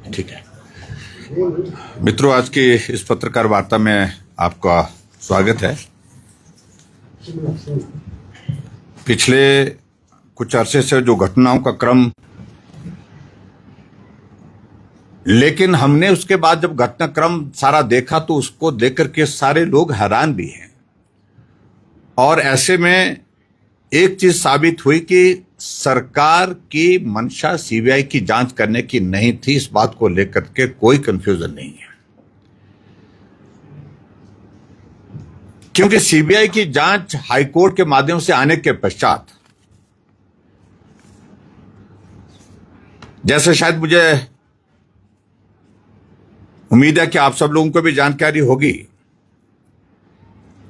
ठीक है मित्रों, आज की इस पत्रकार वार्ता में आपका स्वागत है। पिछले कुछ अरसे से जो घटनाओं का क्रम, लेकिन हमने उसके बाद जब घटनाक्रम सारा देखा तो उसको देख के सारे लोग हैरान भी हैं। और ऐसे में एक चीज साबित हुई कि सरकार की मंशा सीबीआई की जांच करने की नहीं थी। इस बात को लेकर के कोई कंफ्यूजन नहीं है, क्योंकि सीबीआई की जांच हाईकोर्ट के माध्यम से आने के पश्चात, जैसे शायद मुझे उम्मीद है कि आप सब लोगों को भी जानकारी होगी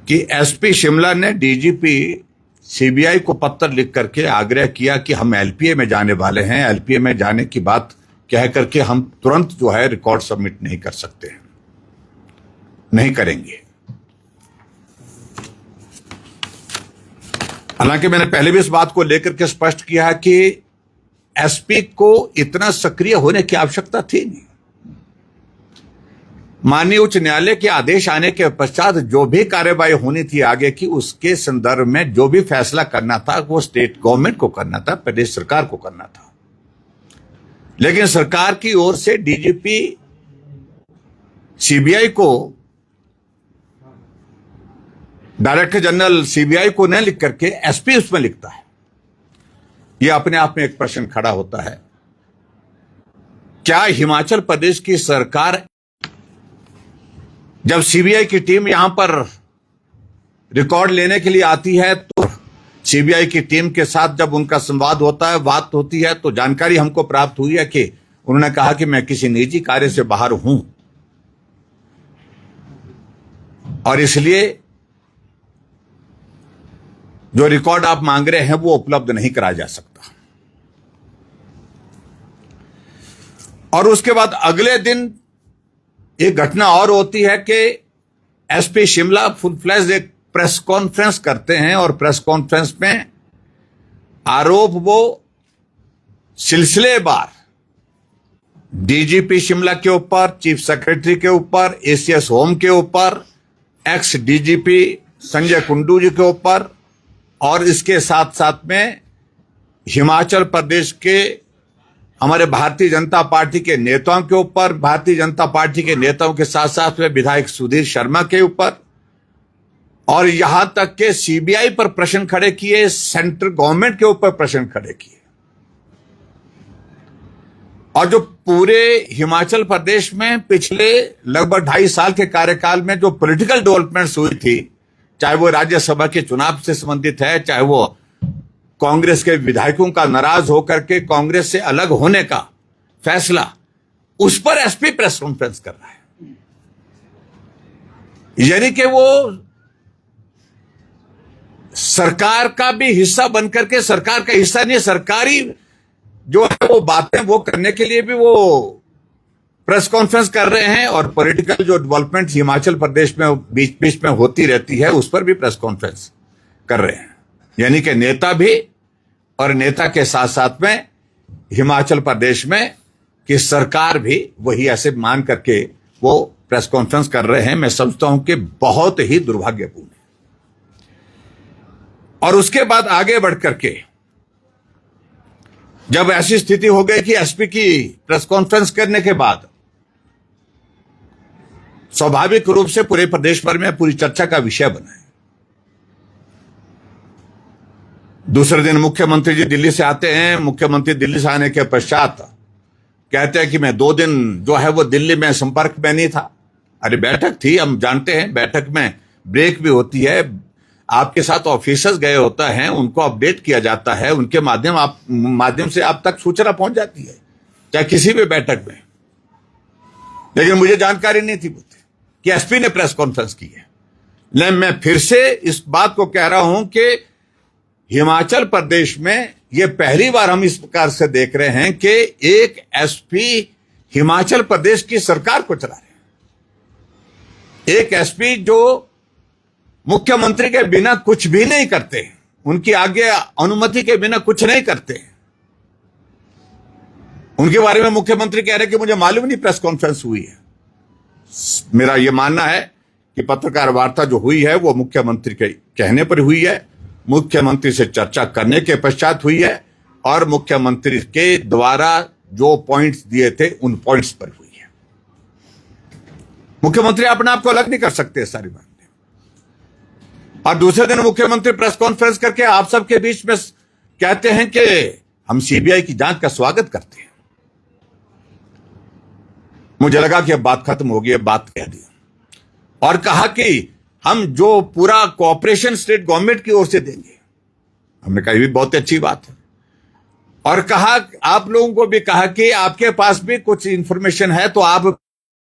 कि एसपी शिमला ने डीजीपी सीबीआई को पत्र लिख करके आग्रह किया कि हम एलपीए में जाने वाले हैं। एलपीए में जाने की बात कह करके हम तुरंत जो है रिकॉर्ड सबमिट नहीं कर सकते हैं, नहीं करेंगे। हालांकि मैंने पहले भी इस बात को लेकर के स्पष्ट किया है कि एसपी को इतना सक्रिय होने की आवश्यकता थी नहीं। माननीय उच्च न्यायालय के आदेश आने के पश्चात जो भी कार्यवाही होनी थी आगे की, उसके संदर्भ में जो भी फैसला करना था वो स्टेट गवर्नमेंट को करना था, प्रदेश सरकार को करना था। लेकिन सरकार की ओर से डीजीपी सीबीआई को, डायरेक्टर जनरल सीबीआई को न लिख करके एसपी उसमें लिखता है। यह अपने आप में एक प्रश्न खड़ा होता है, क्या हिमाचल प्रदेश की सरकार जब सीबीआई की टीम यहां पर रिकॉर्ड लेने के लिए आती है तो सीबीआई की टीम के साथ जब उनका संवाद होता है, बात होती है, तो जानकारी हमको प्राप्त हुई है कि उन्होंने कहा कि मैं किसी निजी कार्य से बाहर हूं और इसलिए जो रिकॉर्ड आप मांग रहे हैं वो उपलब्ध नहीं कराया जा सकता। और उसके बाद अगले दिन एक घटना और होती है कि एसपी शिमला फुल फ्लैश एक प्रेस कॉन्फ्रेंस करते हैं और प्रेस कॉन्फ्रेंस में आरोप वो सिलसिलेवार डीजीपी शिमला के ऊपर, चीफ सेक्रेटरी के ऊपर, एसीएस होम के ऊपर, एक्स डीजीपी संजय कुंडू जी के ऊपर और इसके साथ साथ में हिमाचल प्रदेश के हमारे भारतीय जनता पार्टी के नेताओं के ऊपर, भारतीय जनता पार्टी के नेताओं के साथ साथ में विधायक सुधीर शर्मा के ऊपर, और यहां तक के सीबीआई पर प्रश्न खड़े किए, सेंट्रल गवर्नमेंट के ऊपर प्रश्न खड़े किए। और जो पूरे हिमाचल प्रदेश में पिछले लगभग 2.5 साल के कार्यकाल में जो पॉलिटिकल डेवलपमेंट्स हुई थी, चाहे वो राज्यसभा के चुनाव से संबंधित है, चाहे वो कांग्रेस के विधायकों का नाराज होकर के कांग्रेस से अलग होने का फैसला, उस पर एसपी प्रेस कॉन्फ्रेंस कर रहा है। यानी कि वो सरकार का भी हिस्सा बनकर के, सरकार का हिस्सा नहीं, सरकारी जो है वो बातें वो करने के लिए भी वो प्रेस कॉन्फ्रेंस कर रहे हैं। और पॉलिटिकल जो डेवलपमेंट हिमाचल प्रदेश में बीच बीच में होती रहती है उस पर भी प्रेस कॉन्फ्रेंस कर रहे हैं। यानी कि नेता भी और नेता के साथ साथ में हिमाचल प्रदेश में कि सरकार भी वही ऐसे मान करके वो प्रेस कॉन्फ्रेंस कर रहे हैं। मैं समझता हूं कि बहुत ही दुर्भाग्यपूर्ण है। और उसके बाद आगे बढ़ करके जब ऐसी स्थिति हो गई कि एसपी की प्रेस कॉन्फ्रेंस करने के बाद स्वाभाविक रूप से पूरे प्रदेश भर में पूरी चर्चा का विषय बना है। दूसरे दिन मुख्यमंत्री जी दिल्ली से आते हैं। मुख्यमंत्री दिल्ली से आने के पश्चात कहते हैं कि मैं 2 दिन जो है वो दिल्ली में संपर्क में नहीं था। अरे बैठक थी, हम जानते हैं, बैठक में ब्रेक भी होती है, आपके साथ ऑफिसर्स गए होता है, उनको अपडेट किया जाता है, उनके माध्यम से आप तक सूचना पहुंच जाती है, चाहे किसी भी बैठक में। लेकिन मुझे जानकारी नहीं थी कि एसपी ने प्रेस कॉन्फ्रेंस की है। लेकिन मैं फिर से इस बात को कह रहा हूं कि हिमाचल प्रदेश में यह पहली बार हम इस प्रकार से देख रहे हैं कि एक एसपी हिमाचल प्रदेश की सरकार को चला रहे हैं। एक एसपी जो मुख्यमंत्री के बिना कुछ भी नहीं करते, उनकी आगे अनुमति के बिना कुछ नहीं करते, उनके बारे में मुख्यमंत्री कह रहे हैं कि मुझे मालूम नहीं प्रेस कॉन्फ्रेंस हुई है। मेरा यह मानना है कि पत्रकार वार्ता जो हुई है वो मुख्यमंत्री के कहने पर हुई है, मुख्यमंत्री से चर्चा करने के पश्चात हुई है और मुख्यमंत्री के द्वारा जो पॉइंट्स दिए थे उन पॉइंट्स पर हुई है। मुख्यमंत्री अपने आप को अलग नहीं कर सकते सारी बात। और दूसरे दिन मुख्यमंत्री प्रेस कॉन्फ्रेंस करके आप सबके बीच में कहते हैं कि हम सीबीआई की जांच का स्वागत करते हैं। मुझे लगा कि अब बात खत्म होगी, अब बात कह दी और कहा कि हम जो पूरा कोऑपरेशन स्टेट गवर्नमेंट की ओर से देंगे। हमने कहा ये भी बहुत अच्छी बात है और कहा आप लोगों को भी कहा कि आपके पास भी कुछ इंफॉर्मेशन है तो आप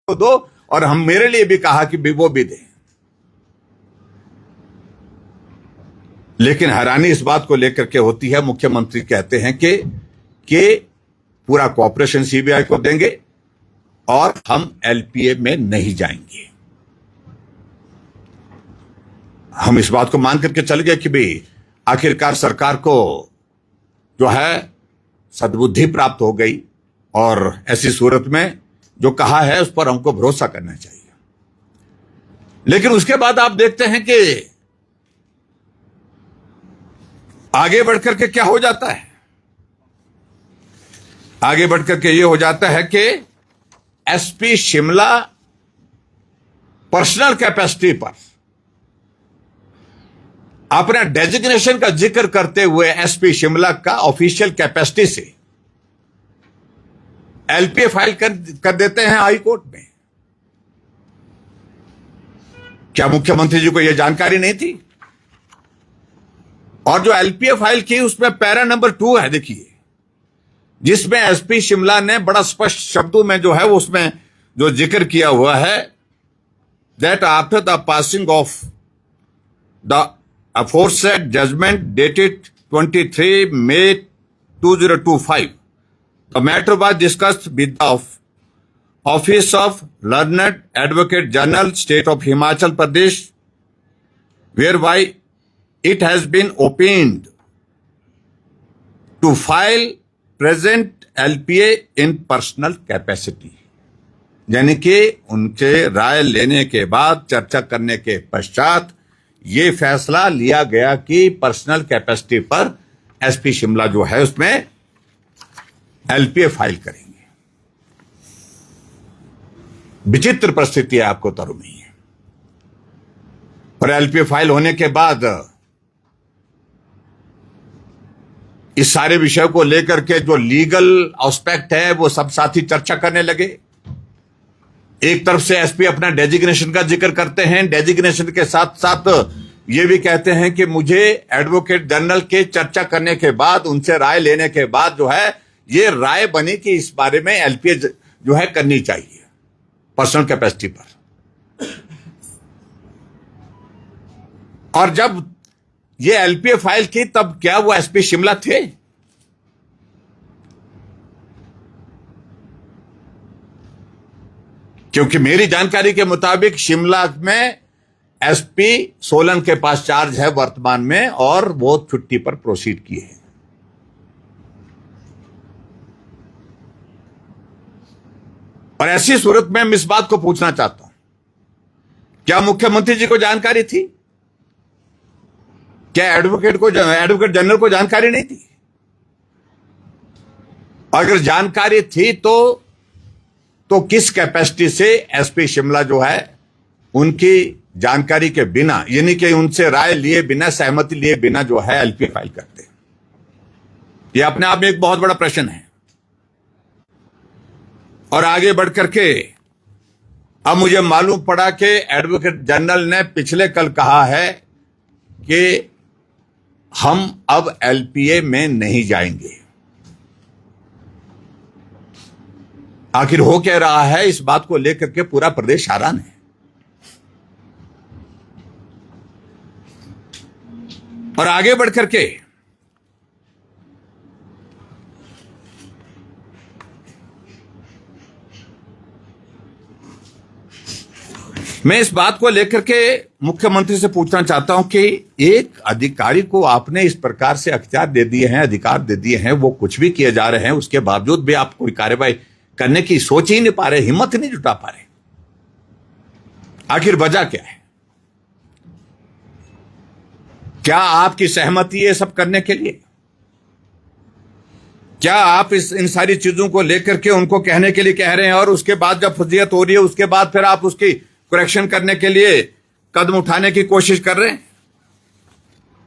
दो और हम मेरे लिए भी कहा कि वो भी दें। लेकिन हैरानी इस बात को लेकर के होती है, मुख्यमंत्री कहते हैं कि पूरा कोऑपरेशन सीबीआई को देंगे और हम एलपीए में नहीं जाएंगे। हम इस बात को मान करके चल गए कि भाई आखिरकार सरकार को जो है सद्बुद्धि प्राप्त हो गई और ऐसी सूरत में जो कहा है उस पर हमको भरोसा करना चाहिए। लेकिन उसके बाद आप देखते हैं कि आगे बढ़कर के क्या हो जाता है। आगे बढ़कर के ये हो जाता है कि एसपी शिमला पर्सनल कैपेसिटी पर अपना डेजिग्नेशन का जिक्र करते हुए एसपी शिमला का ऑफिशियल कैपेसिटी से एलपीए फाइल कर देते हैं हाई कोर्ट में। क्या मुख्यमंत्री जी को यह जानकारी नहीं थी? और जो एलपीए फाइल की उसमें पैरा नंबर 2 है, देखिए, जिसमें एसपी शिमला ने बड़ा स्पष्ट शब्दों में जो है उसमें जो जिक्र किया हुआ है that after the passing of the aforesaid judgment dated 23 May 2025, the matter was discussed with the Office of Learned Advocate General, State of Himachal Pradesh, whereby it has been opined to file present LPA in personal capacity. यानी कि उनके राय लेने के बाद चर्चा करने के पश्चात ये फैसला लिया गया कि पर्सनल कैपेसिटी पर एसपी शिमला जो है उसमें एलपीए फाइल करेंगे। विचित्र परिस्थिति है, आपको तो नहीं है। और एलपीए फाइल होने के बाद इस सारे विषय को लेकर के जो लीगल एस्पेक्ट है वो सब साथी चर्चा करने लगे। एक तरफ से एसपी अपना डेजिग्नेशन का जिक्र करते हैं, डेजिग्नेशन के साथ साथ ये भी कहते हैं कि मुझे एडवोकेट जनरल के चर्चा करने के बाद उनसे राय लेने के बाद जो है ये राय बनी कि इस बारे में एलपीए जो है करनी चाहिए पर्सनल कैपेसिटी पर। और जब ये एलपीए फाइल की तब क्या वो एसपी शिमला थे? क्योंकि मेरी जानकारी के मुताबिक शिमला में एसपी सोलन के पास चार्ज है वर्तमान में और वो छुट्टी पर प्रोसीड किए हैं। और ऐसी सूरत में मैं इस बात को पूछना चाहता हूं, क्या मुख्यमंत्री जी को जानकारी थी? क्या एडवोकेट जनरल को जानकारी नहीं थी? अगर जानकारी थी तो किस कैपेसिटी से एसपी शिमला जो है उनकी जानकारी के बिना, यानी कि उनसे राय लिए बिना, सहमति लिए बिना जो है एलपीए फाइल करते हैं? यह अपने आप में एक बहुत बड़ा प्रश्न है। और आगे बढ़कर के अब मुझे मालूम पड़ा कि एडवोकेट जनरल ने पिछले कल कहा है कि हम अब एलपीए में नहीं जाएंगे। आखिर हो क्या रहा है, इस बात को लेकर के पूरा प्रदेश हैरान है। और आगे बढ़कर के मैं इस बात को लेकर के मुख्यमंत्री से पूछना चाहता हूं कि एक अधिकारी को आपने इस प्रकार से अख्तियार दे दिए हैं, अधिकार दे दिए हैं, वो कुछ भी किए जा रहे हैं, उसके बावजूद भी आप कोई कार्रवाई करने की सोच ही नहीं पा रहे, हिम्मत नहीं जुटा पा रहे। आखिर वजह क्या है? क्या आपकी सहमति है सब करने के लिए? क्या आप इन सारी चीजों को लेकर के उनको कहने के लिए कह रहे हैं और उसके बाद जब फजीयत हो रही है उसके बाद फिर आप उसकी करेक्शन करने के लिए कदम उठाने की कोशिश कर रहे हैं?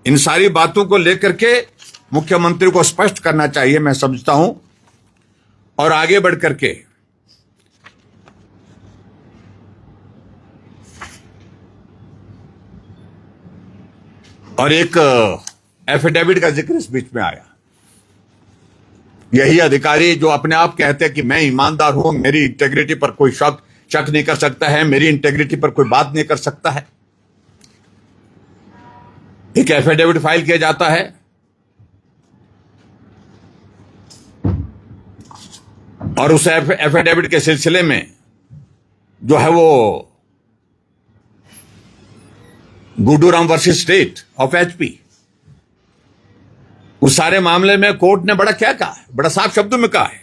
इन सारी बातों को लेकर के मुख्यमंत्री को स्पष्ट करना चाहिए, मैं समझता हूं। और आगे बढ़ करके और एक एफिडेविट का जिक्र इस बीच में आया। यही अधिकारी जो अपने आप कहते हैं कि मैं ईमानदार हूं, मेरी इंटेग्रिटी पर कोई शक नहीं कर सकता है, मेरी इंटेग्रिटी पर कोई बात नहीं कर सकता है, एक एफिडेविट फाइल किया जाता है। और उस एफिडेविट के सिलसिले में जो है वो गुडूराम वर्सेस स्टेट ऑफ एचपी, उस सारे मामले में कोर्ट ने बड़ा क्या कहा है, बड़ा साफ शब्दों में कहा है।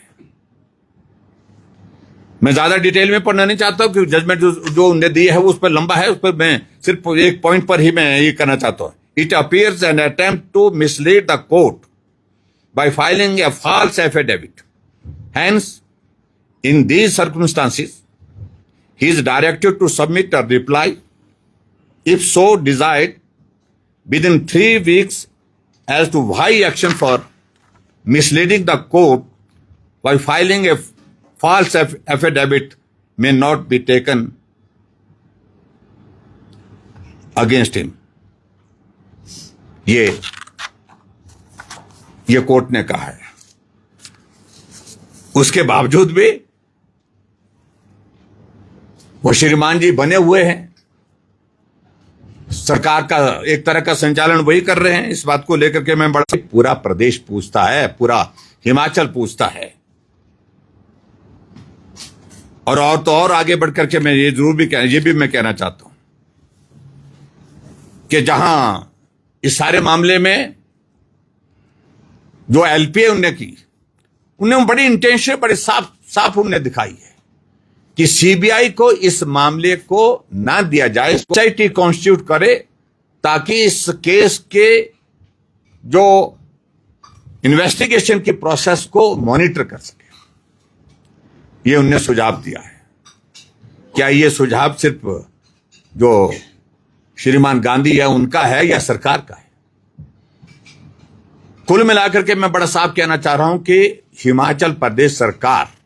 मैं ज्यादा डिटेल में पढ़ना नहीं चाहता हूं क्योंकि जजमेंट जो उन्हें दी है वो उस पर लंबा है, उस पर मैं सिर्फ एक पॉइंट पर ही मैं ये करना चाहता हूं। It appears an attempt to mislead the court by filing a false affidavit, hence in these circumstances he is directed to submit a reply if so desired within 3 weeks as to why action for misleading the court by filing a false affidavit may not be taken against him. ये court ने कहा है। उसके बावजूद भी वो श्रीमान जी बने हुए हैं, सरकार का एक तरह का संचालन वही कर रहे हैं। इस बात को लेकर के मैं बड़ा, पूरा प्रदेश पूछता है, पूरा हिमाचल पूछता है। और तो और आगे बढ़कर के मैं ये जरूर भी ये भी मैं कहना चाहता हूं कि जहां इस सारे मामले में जो एलपीए उन्हें की, उन्हें बड़ी इंटेंशन बड़े साफ उन्हें दिखाई है कि सीबीआई को इस मामले को ना दिया जाए, सोसाइटी कॉन्स्टिट्यूट करे ताकि इस केस के जो इन्वेस्टिगेशन की प्रोसेस को मॉनिटर कर सके। ये उन्हें सुझाव दिया है। क्या ये सुझाव सिर्फ जो श्रीमान गांधी है उनका है या सरकार का है? कुल मिलाकर के मैं बड़ा साफ कहना चाह रहा हूं कि हिमाचल प्रदेश सरकार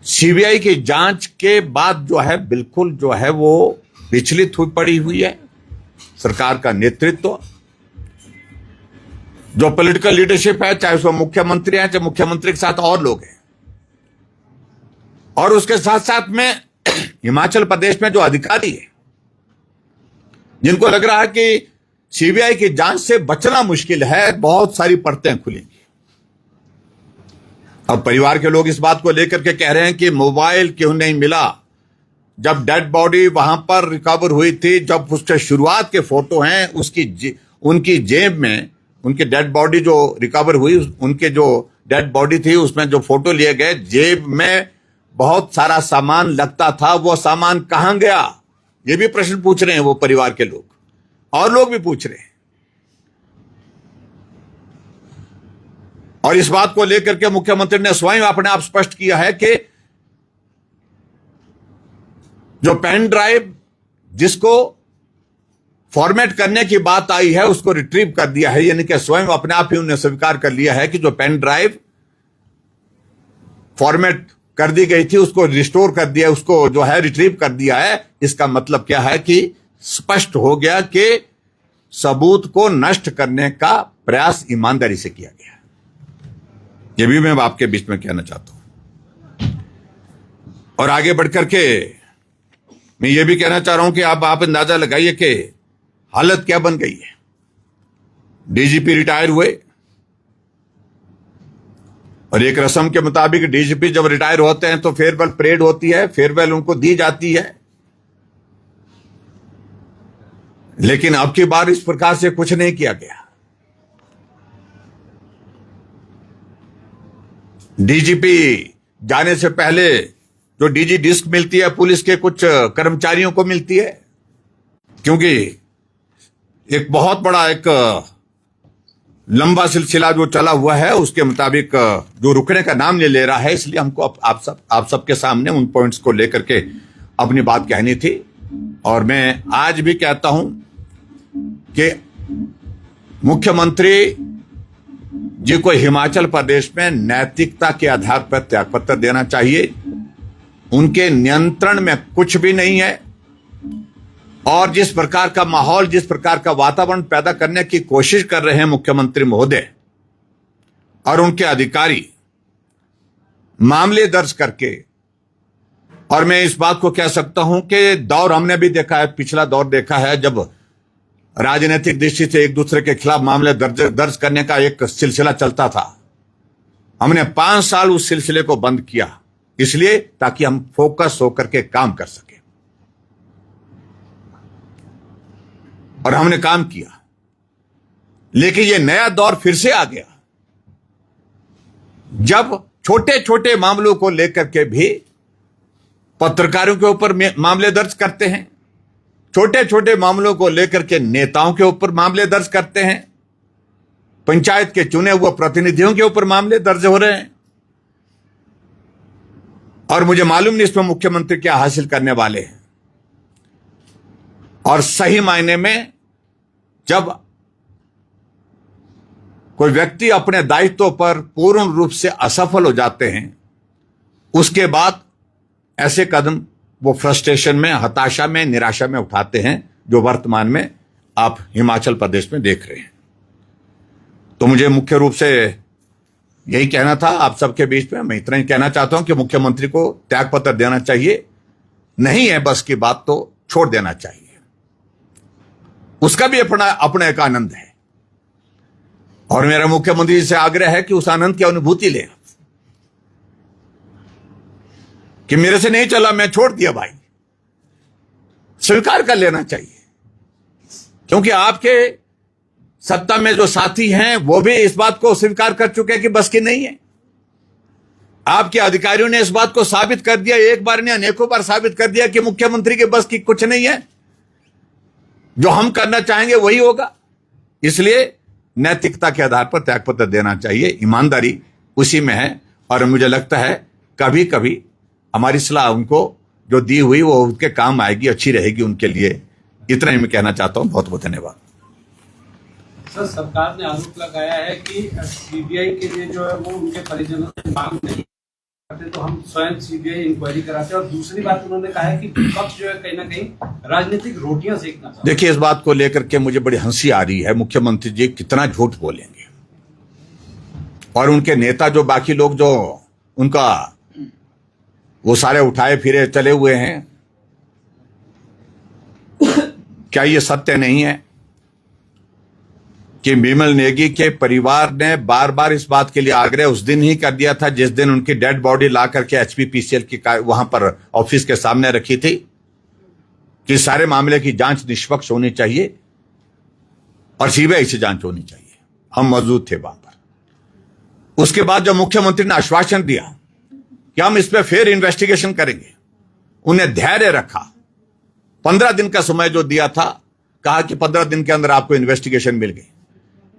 सीबीआई की जांच के बाद जो है बिल्कुल जो है वो विचलित हुई पड़ी हुई है। सरकार का नेतृत्व, जो पॉलिटिकल लीडरशिप है, चाहे उसमें मुख्यमंत्री है, चाहे मुख्यमंत्री के साथ और लोग हैं, और उसके साथ साथ में हिमाचल प्रदेश में जो अधिकारी है जिनको लग रहा है कि सीबीआई की जांच से बचना मुश्किल है, बहुत सारी परतें खुलेंगी। अब परिवार के लोग इस बात को लेकर के कह रहे हैं कि मोबाइल क्यों नहीं मिला जब डेड बॉडी वहां पर रिकवर हुई थी, जब उसके शुरुआत के फोटो हैं उनकी जेब में, उनकी डेड बॉडी जो रिकवर हुई, उनके जो डेड बॉडी थी उसमें जो फोटो लिए गए, जेब में बहुत सारा सामान लगता था, वो सामान कहां गया? ये भी प्रश्न पूछ रहे हैं वो परिवार के लोग, और लोग भी पूछ रहे हैं। और इस बात को लेकर के मुख्यमंत्री ने स्वयं अपने आप स्पष्ट किया है कि जो पेन ड्राइव जिसको फॉर्मेट करने की बात आई है उसको रिट्रीव कर दिया है, यानी कि स्वयं अपने आप ही उन्हें स्वीकार कर लिया है कि जो पेन ड्राइव फॉर्मेट कर दी गई थी उसको रिस्टोर कर दिया, उसको जो है रिट्रीव कर दिया है। इसका मतलब क्या है कि स्पष्ट हो गया कि सबूत को नष्ट करने का प्रयास ईमानदारी से किया गया। ये भी मैं आपके बीच में कहना चाहता हूं। और आगे बढ़कर के मैं ये भी कहना चाह रहा हूं कि अब आप अंदाजा लगाइए कि हालत क्या बन गई है। डीजीपी रिटायर हुए और एक रस्म के मुताबिक डीजीपी जब रिटायर होते हैं तो फेयरवेल परेड होती है, फेयरवेल उनको दी जाती है। लेकिन अब की बार इस प्रकार से कुछ नहीं किया गया। डीजीपी जाने से पहले जो डीजी डिस्क मिलती है पुलिस के कुछ कर्मचारियों को मिलती है, क्योंकि एक बहुत बड़ा एक लंबा सिलसिला जो चला हुआ है उसके मुताबिक जो रुकने का नाम नहीं ले रहा है, इसलिए हमको आप सबके सामने उन पॉइंट्स को लेकर के अपनी बात कहनी थी। और मैं आज भी कहता हूं कि मुख्यमंत्री जी को हिमाचल प्रदेश में नैतिकता के आधार पर त्यागपत्र देना चाहिए। उनके नियंत्रण में कुछ भी नहीं है, और जिस प्रकार का माहौल, जिस प्रकार का वातावरण पैदा करने की कोशिश कर रहे हैं मुख्यमंत्री महोदय और उनके अधिकारी मामले दर्ज करके, और मैं इस बात को कह सकता हूं कि दौर हमने भी देखा है, पिछला दौर देखा है जब राजनीतिक दृष्टि से एक दूसरे के खिलाफ मामले दर्ज करने का एक सिलसिला चलता था। हमने 5 साल उस सिलसिले को बंद किया, इसलिए ताकि हम फोकस होकर के काम कर सके, और हमने काम किया। लेकिन ये नया दौर फिर से आ गया, जब छोटे छोटे मामलों को लेकर के भी पत्रकारों के ऊपर मामले दर्ज करते हैं, छोटे छोटे मामलों को लेकर के नेताओं के ऊपर मामले दर्ज करते हैं, पंचायत के चुने हुए प्रतिनिधियों के ऊपर मामले दर्ज हो रहे हैं। और मुझे मालूम नहीं इसमें मुख्यमंत्री क्या हासिल करने वाले हैं। और सही मायने में जब कोई व्यक्ति अपने दायित्व पर पूर्ण रूप से असफल हो जाते हैं, उसके बाद ऐसे कदम वो फ्रस्ट्रेशन में, हताशा में, निराशा में उठाते हैं, जो वर्तमान में आप हिमाचल प्रदेश में देख रहे हैं। तो मुझे मुख्य रूप से यही कहना था आप सबके बीच में। मैं इतना ही कहना चाहता हूं कि मुख्यमंत्री को त्यागपत्र देना चाहिए, नहीं है बस की बात तो छोड़ देना चाहिए। उसका भी अपना एक आनंद है, और मेरा मुख्यमंत्री से आग्रह है कि उस आनंद की अनुभूति ले, कि मेरे से नहीं चला, मैं छोड़ दिया भाई, स्वीकार कर लेना चाहिए। क्योंकि आपके सत्ता में जो साथी हैं वो भी इस बात को स्वीकार कर चुके हैं कि बस की नहीं है। आपके अधिकारियों ने इस बात को साबित कर दिया, एक बार नहीं अनेकों बार साबित कर दिया कि मुख्यमंत्री के बस की कुछ नहीं है, जो हम करना चाहेंगे वही होगा। इसलिए नैतिकता के आधार पर त्यागपत्र देना चाहिए, ईमानदारी उसी में है। और मुझे लगता है कभी कभी हमारी सलाह उनको जो दी हुई वो उनके काम आएगी, अच्छी रहेगी उनके लिए। इतना ही मैं कहना चाहता हूं। बहुत बहुत धन्यवाद। सर, सरकार ने आरोप लगाया है कि सीबीआई के लिए जो है वो उनके परिजनों से मांग नहीं करते, तो हम स्वयं सीबीआई इंक्वायरी कराते हैं। और दूसरी बात उन्होंने कहा है कि विपक्ष जो है कहीं ना कहीं राजनीतिक रोटियां सेकना चाहता है। देखिए, इस बात को लेकर के मुझे बड़ी हंसी आ रही है। मुख्यमंत्री जी कितना झूठ बोलेंगे, और उनके नेता जो बाकी लोग जो उनका वो सारे उठाए फिरे चले हुए हैं, क्या ये सत्य नहीं है कि बिमल नेगी के परिवार ने बार बार इस बात के लिए आग्रह उस दिन ही कर दिया था जिस दिन उनकी डेड बॉडी ला करके एचपीपीसीएल की वहां पर ऑफिस के सामने रखी थी, कि सारे मामले की जांच निष्पक्ष होनी चाहिए और सीबीआई से जांच होनी चाहिए। हम मौजूद थे वहां पर। उसके बाद जब मुख्यमंत्री ने आश्वासन दिया कि हम इस पर फिर इन्वेस्टिगेशन करेंगे, उन्हें धैर्य रखा। 15 दिन का समय जो दिया था, कहा कि 15 दिन के अंदर आपको इन्वेस्टिगेशन मिल गई।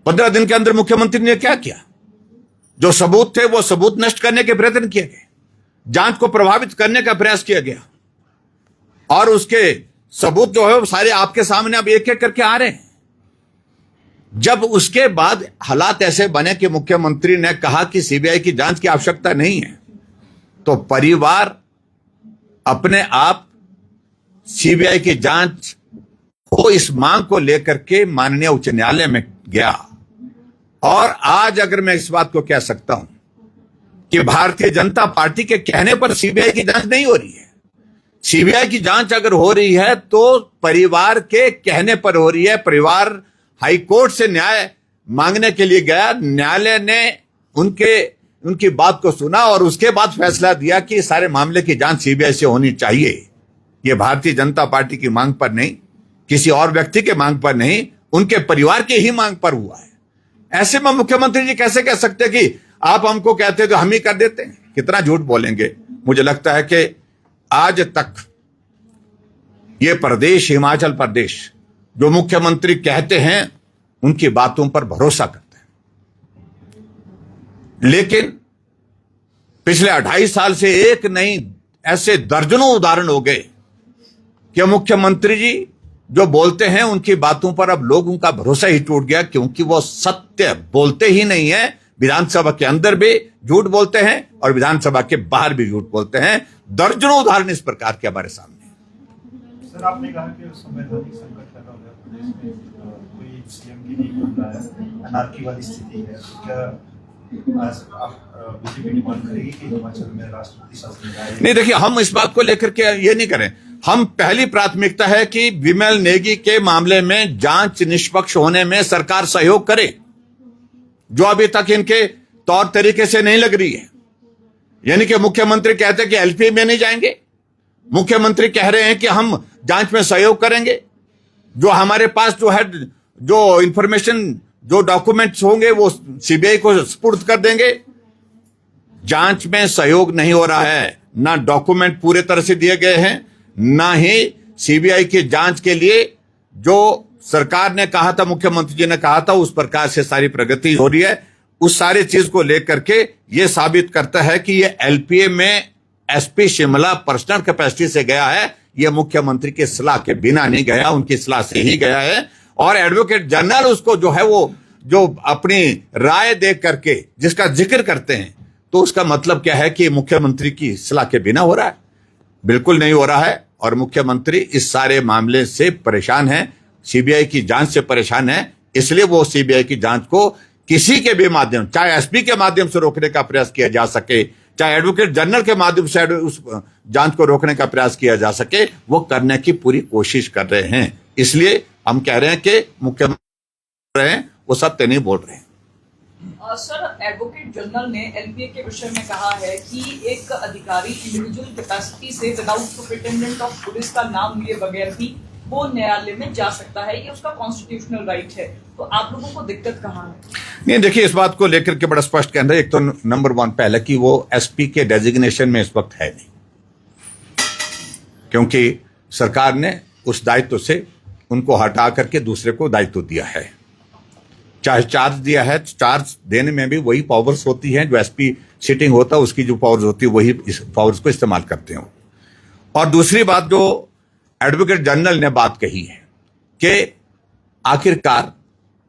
15 दिन के अंदर मुख्यमंत्री ने क्या किया? जो सबूत थे वो सबूत नष्ट करने के प्रयत्न किए गए, जांच को प्रभावित करने का प्रयास किया गया, और उसके सबूत जो है वो सारे आपके सामने अब एक एक करके आ रहे हैं। जब उसके बाद हालात ऐसे बने कि मुख्यमंत्री ने कहा कि सीबीआई की जांच की आवश्यकता नहीं है, तो परिवार अपने आप सीबीआई की जांच हो इस मांग को लेकर के माननीय उच्च न्यायालय में गया। और आज अगर मैं इस बात को कह सकता हूं कि भारतीय जनता पार्टी के कहने पर सीबीआई की जांच नहीं हो रही है। सीबीआई की जांच अगर हो रही है तो परिवार के कहने पर हो रही है। परिवार हाईकोर्ट से न्याय मांगने के लिए गया, न्यायालय ने उनकी बात को सुना और उसके बाद फैसला दिया कि सारे मामले की जांच सीबीआई से होनी चाहिए। यह भारतीय जनता पार्टी की मांग पर नहीं, किसी और व्यक्ति के मांग पर नहीं, उनके परिवार के ही मांग पर हुआ है। ऐसे में मुख्यमंत्री जी कैसे कह सकते हैं कि आप हमको कहते तो हम ही कर देते हैं? कितना झूठ बोलेंगे। मुझे लगता है कि आज तक ये प्रदेश, हिमाचल प्रदेश, जो मुख्यमंत्री कहते हैं उनकी बातों पर भरोसा करते हैं। लेकिन पिछले 2.5 साल से एक नहीं, ऐसे दर्जनों उदाहरण हो गए कि मुख्यमंत्री जी जो बोलते हैं उनकी बातों पर अब लोगों का भरोसा ही टूट गया, क्योंकि वो सत्य बोलते ही नहीं है। विधानसभा के अंदर भी झूठ बोलते हैं और विधानसभा के बाहर भी झूठ बोलते हैं। दर्जनों उदाहरण इस प्रकार के हमारे सामने। सर, आपने कहा कि संवैधानिक संकट पैदा हो गया प्रदेश में, कोई सीएम की नहीं बन रहा है, अनारकी वाली स्थिति है। क्या आप बीजेपी डिमांड करेगी कि हिमाचल में राष्ट्रपति शासन आए? नहीं, देखिए, हम इस बात को लेकर के ये नहीं करें। हम पहली प्राथमिकता है कि विमल नेगी के मामले में जांच निष्पक्ष होने में सरकार सहयोग करे, जो अभी तक इनके तौर तरीके से नहीं लग रही है। यानी कि मुख्यमंत्री कहते हैं कि एलपीए में नहीं जाएंगे, मुख्यमंत्री कह रहे हैं कि हम जांच में सहयोग करेंगे, जो हमारे पास जो है, जो इंफॉर्मेशन, जो डॉक्यूमेंट्स होंगे वो सीबीआई को सुपुर्द कर देंगे। जांच में सहयोग नहीं हो रहा है, ना डॉक्यूमेंट पूरे तरह से दिए गए हैं, ना ही सीबीआई की जांच के लिए जो सरकार ने कहा था, मुख्यमंत्री जी ने कहा था, उस प्रकार से सारी प्रगति हो रही है। उस सारी चीज को लेकर के यह साबित करता है कि ये एलपीए में एसपी शिमला पर्सनल कैपेसिटी से गया है, यह मुख्यमंत्री की सलाह के बिना नहीं गया, उनकी सलाह से ही गया है। और एडवोकेट जनरल उसको जो है वो जो अपनी राय देख करके जिसका जिक्र करते हैं, तो उसका मतलब क्या है कि मुख्यमंत्री की सलाह के बिना हो रहा है? बिल्कुल नहीं हो रहा है। और मुख्यमंत्री इस सारे मामले से परेशान है, सीबीआई की जांच से परेशान है। इसलिए वो सीबीआई की जांच को किसी के भी माध्यम, चाहे एसपी के माध्यम से रोकने का प्रयास किया जा सके, चाहे एडवोकेट जनरल के माध्यम से उस जांच को रोकने का प्रयास किया जा सके, वो करने की पूरी कोशिश कर रहे हैं। इसलिए हम कह रहे हैं कि मुख्यमंत्री रहे हैं, वो सत्य नहीं बोल रहे हैं। सर, एडवोकेट जनरल ने एलपीए के विषय में कहा है कि एक अधिकारी इंडिविजुअल कैपेसिटी से विदाउट सुपरिटेंडेंट ऑफ पुलिस का नाम लिए बगैर भी वो न्यायालय में जा सकता है, ये उसका कॉन्स्टिट्यूशनल राइट है। तो आप लोगों को दिक्कत कहाँ है? नहीं, देखिए, इस बात को लेकर के बड़ा स्पष्ट कहना है। एक तो नंबर 1 पहले कि वो एसपी के डेजिग्नेशन में इस वक्त है नहीं, क्योंकि सरकार ने उस दायित्व से उनको हटा करके दूसरे को दायित्व दिया है। चाहे चार्ज दिया है, चार्ज देने में भी वही पावर्स होती हैं जो एसपी सिटिंग होता है, उसकी जो पावर्स होती है वही इस पावर्स को इस्तेमाल करते हैं। और दूसरी बात जो एडवोकेट जनरल ने बात कही है कि आखिरकार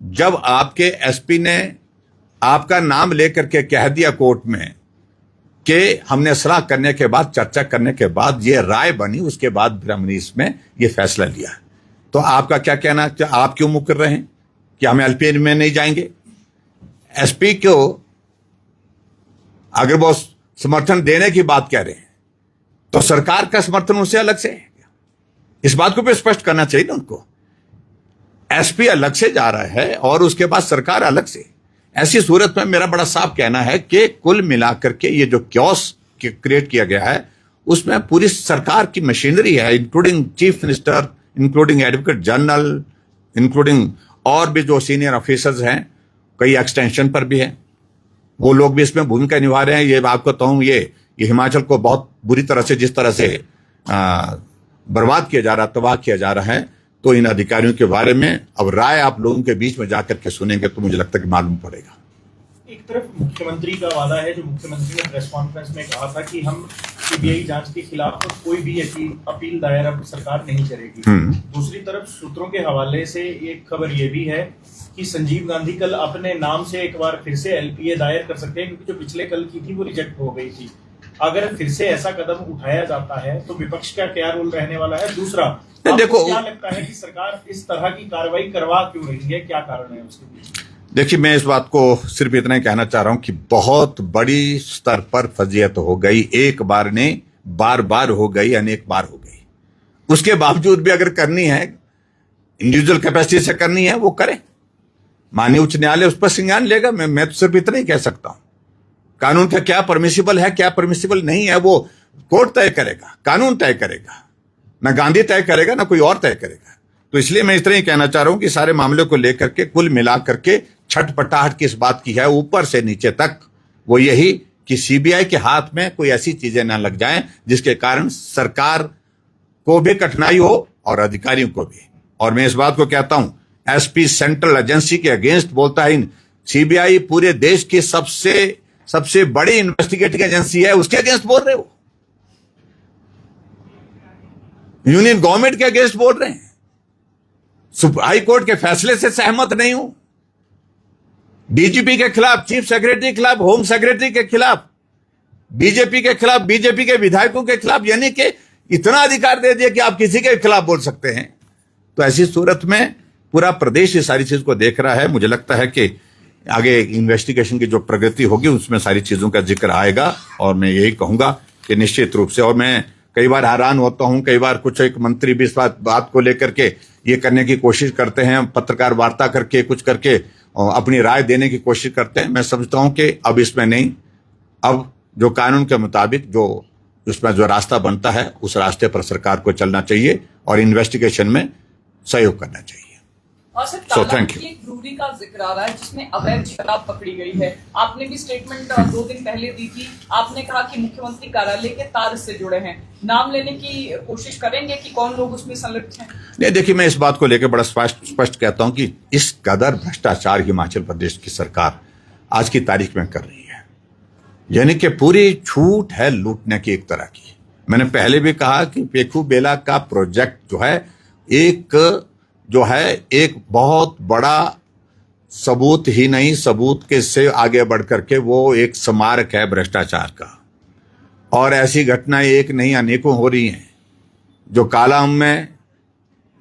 जब आपके एसपी ने आपका नाम लेकर के कह दिया कोर्ट में कि हमने सलाह करने के बाद, चर्चा करने के बाद ये राय बनी, उसके बाद फिर हमने इसमें ये फैसला लिया, तो आपका क्या कहना है? आप क्यों मुकर रहे हैं कि हम एलपीए में नहीं जाएंगे? एसपी को अगर वो समर्थन देने की बात कह रहे हैं तो सरकार का समर्थन उनसे अलग से है। इस बात को भी स्पष्ट करना चाहिए ना उनको। एसपी अलग से जा रहा है और उसके बाद सरकार अलग से। ऐसी सूरत में मेरा बड़ा साफ कहना है कि कुल मिलाकर के ये जो क्योस क्रिएट किया गया है उसमें पूरी सरकार की मशीनरी है, including chief minister, including advocate general, including और भी जो सीनियर ऑफिसर्स हैं, कई एक्सटेंशन पर भी हैं, वो लोग भी इसमें भूमिका निभा रहे हैं। ये आपको कहूँ, ये हिमाचल को बहुत बुरी तरह से, जिस तरह से बर्बाद किया जा रहा, तबाह किया जा रहा है, तो इन अधिकारियों के बारे में अब राय आप लोगों के बीच में जाकर के सुनेंगे तो मुझे लगता है कि मालूम पड़ेगा। एक तरफ मुख्यमंत्री का वादा है, जो मुख्यमंत्री ने प्रेस कॉन्फ्रेंस में कहा था कि हम सीबीआई जांच के खिलाफ तो कोई भी अपील दायर अब सरकार नहीं करेगी। दूसरी तरफ सूत्रों के हवाले से एक खबर ये भी है कि संजीव गांधी कल अपने नाम से एक बार फिर से एलपीए दायर कर सकते हैं, क्योंकि जो पिछले कल की थी वो रिजेक्ट हो गई थी। अगर फिर से ऐसा कदम उठाया जाता है तो विपक्ष का क्या रोल रहने वाला है? दूसरा, देखो, क्या लगता है कि सरकार इस तरह की कार्रवाई करवा क्यों रही है, क्या कारण है उसके पीछे? देखिए, मैं इस बात को सिर्फ इतना ही कहना चाह रहा हूं कि बहुत बड़ी स्तर पर फजीहत हो गई, एक बार नहीं, बार बार हो गई, अनेक बार हो गई। उसके बावजूद भी अगर करनी है, इंडिविजुअल कैपेसिटी से करनी है, वो करे। माननीय उच्च न्यायालय उस पर संज्ञान लेगा। मैं तो सिर्फ इतना ही कह सकता हूं। कानून का क्या परमिसिबल है, क्या परमिसिबल नहीं है, वो कोर्ट तय करेगा, कानून तय करेगा, ना गांधी तय करेगा, ना कोई और तय करेगा। तो इसलिए मैं इस तरह ही कहना चाह रहा हूं कि सारे मामले को लेकर के कुल मिला करके छटपटाहट किस बात की है ऊपर से नीचे तक, वो यही कि सीबीआई के हाथ में कोई ऐसी चीजें ना लग जाएं जिसके कारण सरकार को भी कठिनाई हो और अधिकारियों को भी। और मैं इस बात को कहता हूं, एसपी सेंट्रल एजेंसी के अगेंस्ट बोलता है, सीबीआई पूरे देश की सबसे बड़ी इन्वेस्टिगेटिंग एजेंसी है, उसके अगेंस्ट बोल रहे हो। यूनियन गवर्नमेंट के अगेंस्ट बोल रहे हैं, हाई कोर्ट के फैसले से सहमत नहीं हूं, डीजीपी के खिलाफ, चीफ सेक्रेटरी के खिलाफ, होम सेक्रेटरी के खिलाफ, बीजेपी के खिलाफ, बीजेपी के विधायकों के खिलाफ, यानी कि इतना अधिकार दे दिया कि आप किसी के खिलाफ बोल सकते हैं। तो ऐसी सूरत में पूरा प्रदेश इस सारी चीज को देख रहा है। मुझे लगता है कि आगे इन्वेस्टिगेशन की जो प्रगति होगी उसमें सारी चीजों का जिक्र आएगा, और मैं यही कहूंगा कि निश्चित रूप से, और मैं कई बार हैरान होता हूं, कई बार कुछ एक मंत्री भी इस बात को लेकर के ये करने की कोशिश करते हैं, पत्रकार वार्ता करके कुछ करके अपनी राय देने की कोशिश करते हैं। मैं समझता हूं कि अब इसमें नहीं, अब जो कानून के मुताबिक जो उसमें जो रास्ता बनता है उस रास्ते पर सरकार को चलना चाहिए और इन्वेस्टिगेशन में सहयोग करना चाहिए। और सर, So, thank you. एक ब्रूरी का जिक्र आ रहा है जिसमें अवैध शराब पकड़ी गई है। आपने भी स्टेटमेंट 2 दिन पहले दी थी, आपने कहा कि मुख्यमंत्री कार्यालय के तार से जुड़े हैं। नाम लेने की कोशिश करेंगे कि कौन लोग उसमें संलिप्त हैं? नहीं, देखिए, मैं इस बात को लेकर बड़ा स्पष्ट कहता हूं कि इस कदर भ्रष्टाचार हिमाचल प्रदेश की सरकार आज की तारीख में कर रही है, यानी कि पूरी छूट है लूटने की एक तरह की। मैंने पहले भी कहा कि पेखू बेला का प्रोजेक्ट जो है एक बहुत बड़ा सबूत ही नहीं, सबूत के से आगे बढ़ करके वो एक स्मारक है भ्रष्टाचार का। और ऐसी घटनाएं एक नहीं अनेकों हो रही हैं। जो कालाअंब में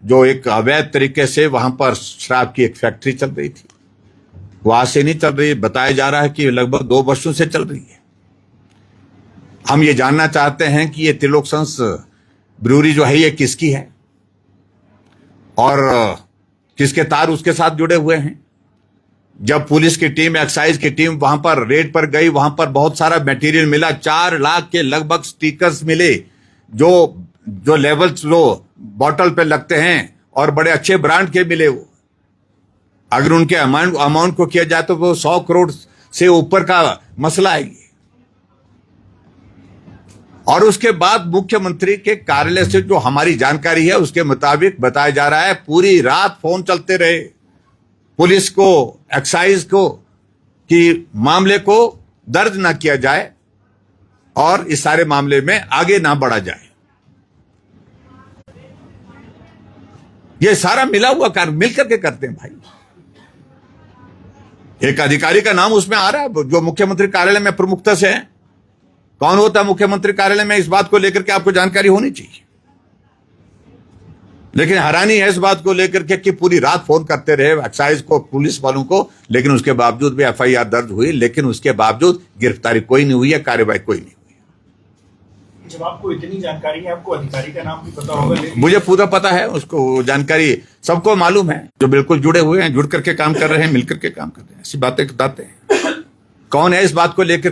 जो एक अवैध तरीके से वहां पर शराब की एक फैक्ट्री चल रही थी, वो आज से नहीं चल रही, बताया जा रहा है कि लगभग 2 वर्षों से चल रही है। हम ये जानना चाहते हैं कि ये त्रिलोकसंस ब्रूरी जो है ये किसकी है और किसके तार उसके साथ जुड़े हुए हैं। जब पुलिस की टीम, एक्साइज की टीम वहां पर रेड पर गई, वहां पर बहुत सारा मटेरियल मिला, 4 लाख के लगभग स्टिकर्स मिले जो लेवल्स जो बॉटल पे लगते हैं और बड़े अच्छे ब्रांड के मिले। वो अगर उनके अमाउंट को किया जाए तो वो 100 करोड़ से ऊपर का मसला है। और उसके बाद मुख्यमंत्री के कार्यालय से जो हमारी जानकारी है उसके मुताबिक बताया जा रहा है पूरी रात फोन चलते रहे पुलिस को, एक्साइज को, कि मामले को दर्ज ना किया जाए और इस सारे मामले में आगे ना बढ़ा जाए। ये सारा मिला हुआ कार्य मिलकर के करते हैं भाई। एक अधिकारी का नाम उसमें आ रहा है जो मुख्यमंत्री कार्यालय में प्रमुखता से है। कौन होता है मुख्यमंत्री कार्यालय में, इस बात को लेकर के आपको जानकारी होनी चाहिए। लेकिन हैरानी है इस बात को लेकर के कि पूरी रात फोन करते रहे एक्साइज को, पुलिस वालों को, लेकिन उसके बावजूद भी एफआईआर दर्ज हुई, लेकिन उसके बावजूद गिरफ्तारी कोई नहीं हुई है, कार्रवाई कोई नहीं हुई। जब आपको इतनी जानकारी है, आपको अधिकारी का नाम भी पता होगा? मुझे पूरा पता है, उसको जानकारी सबको मालूम है, जो बिल्कुल जुड़े हुए हैं, जुड़ करके काम कर रहे हैं, मिलकर के काम कर रहे हैं, ऐसी बातें बताते हैं। कौन है इस बात को लेकर